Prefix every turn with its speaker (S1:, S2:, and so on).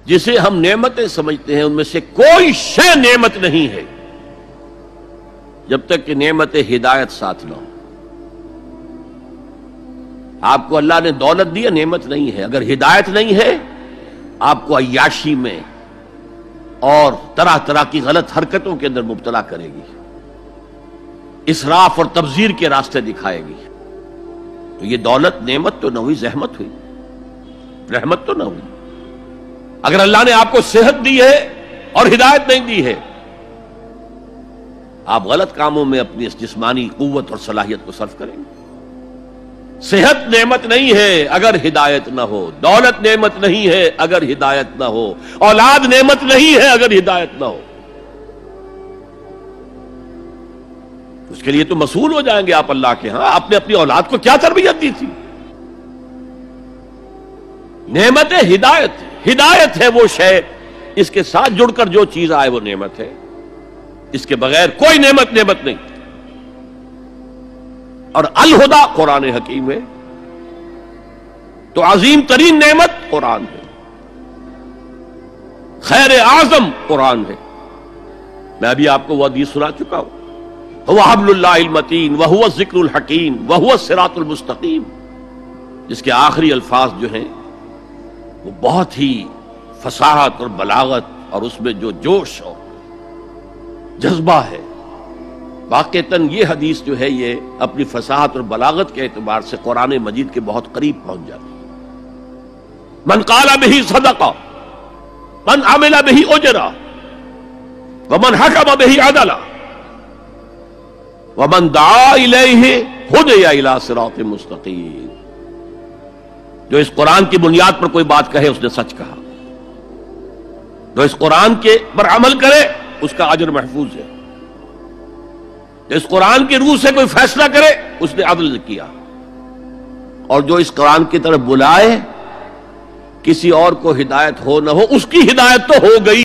S1: جسے ہم نعمتیں سمجھتے ہیں ان میں سے کوئی شے نعمت نہیں ہے جب تک کہ نعمت ہدایت ساتھ نہ ہو۔ آپ کو اللہ نے دولت دی، نعمت نہیں ہے۔ اگر ہدایت نہیں ہے آپ کو عیاشی میں اور طرح طرح کی غلط حرکتوں کے اندر مبتلا کرے گی، اسراف اور تبذیر کے راستے دکھائے گی۔ تو یہ دولت نعمت تو نہ ہوئی، زحمت ہوئی، رحمت تو نہ ہوئی۔ اگر اللہ نے آپ کو صحت دی ہے اور ہدایت نہیں دی ہے، آپ غلط کاموں میں اپنی اس جسمانی قوت اور صلاحیت کو صرف کریں گے۔ صحت نعمت نہیں ہے اگر ہدایت نہ ہو، دولت نعمت نہیں ہے اگر ہدایت نہ ہو، اولاد نعمت نہیں ہے اگر ہدایت نہ ہو۔ اس کے لیے تو مسئول ہو جائیں گے آپ اللہ کے ہاں۔ آپ نے اپنی اولاد کو کیا تربیت دی تھی؟ نعمت ہدایت، ہدایت ہے وہ شے، اس کے ساتھ جڑ کر جو چیز آئے وہ نعمت ہے، اس کے بغیر کوئی نعمت نہیں۔ اور الہدا قرآن حکیم ہے، تو عظیم ترین نعمت قرآن ہے، خیر اعظم قرآن ہے۔ میں ابھی آپ کو وہ حدیث سنا چکا ہوں، هو حبل اللہ المتین وهو الذکر الحکیم وهو الصراط المستقیم، جس کے آخری الفاظ جو ہیں وہ بہت ہی فصاحت اور بلاغت اور اس میں جو جوش اور جذبہ ہے، واقعتاً یہ حدیث جو ہے یہ اپنی فصاحت اور بلاغت کے اعتبار سے قرآن مجید کے بہت قریب پہنچ جاتی ہے۔ من قال به صدقہ، من عمل به اجرا، ومن حکم به عدلا، ومن دعا الیہ ہدی الی صراط مستقیم۔ جو اس قرآن کی بنیاد پر کوئی بات کہے اس نے سچ کہا، جو اس قرآن کے پر عمل کرے اس کا اجر محفوظ ہے، جو اس قرآن کی روح سے کوئی فیصلہ کرے اس نے عدل کیا، اور جو اس قرآن کی طرف بلائے کسی اور کو ہدایت ہو نہ ہو اس کی ہدایت تو ہو گئی۔